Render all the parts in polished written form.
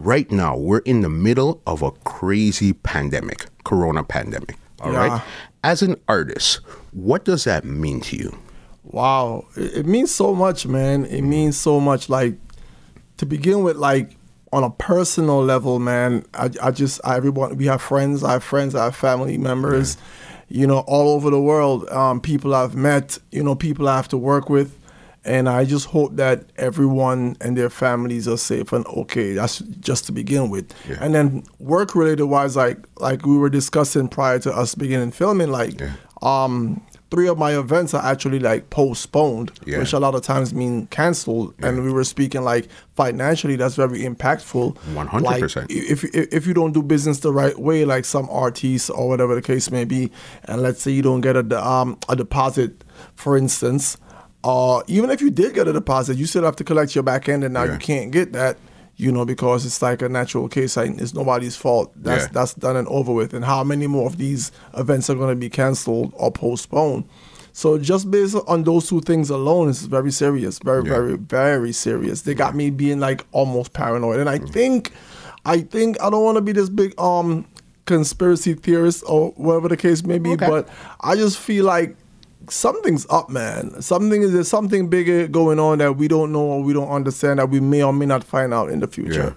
right now we're in the middle of a crazy pandemic, corona pandemic. All right. As an artist, what does that mean to you? Wow. It means so much, man. It means so much. Like, to begin with, like, on a personal level, man, everyone, we have friends, I have family members, you know, all over the world, people I've met, you know, people I have to work with. And I just hope that everyone and their families are safe and okay. That's just to begin with. Yeah. And then work-related wise, like we were discussing prior to us beginning filming, like 3 of my events are actually like postponed, which a lot of times mean canceled. And we were speaking like financially, that's very impactful. 100%. Like, if you don't do business the right way, like some artists or whatever the case may be, and let's say you don't get a deposit, for instance. Even if you did get a deposit, you still have to collect your back end, and now you can't get that, you know, because it's like a natural case. It's nobody's fault. That's done and over with. And how many more of these events are going to be canceled or postponed? So just based on those 2 things alone, it's very serious, very, very serious. They got me being like almost paranoid. And I think I don't want to be this big conspiracy theorist or whatever the case may be, but I just feel like something's up, man. There's something bigger going on that we don't know or we don't understand that we may or may not find out in the future.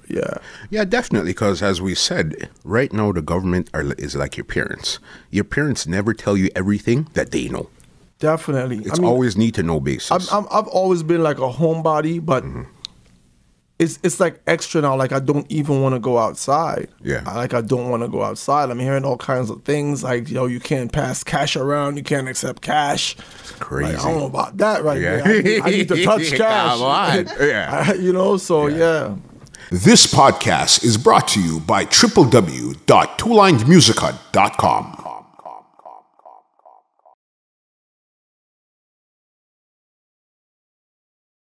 Yeah, definitely. Because as we said, right now the government is like your parents. Your parents never tell you everything that they know. Definitely, it's always need to know basis. I've always been like a homebody, but it's like extra now. Like I don't even want to go outside. I don't want to go outside. I'm hearing all kinds of things like, yo, you can't pass cash around. You can't accept cash. It's crazy. Like, I don't know about that right now. I need to touch cash. You know, so This podcast is brought to you by www.twolinedmusichut.com.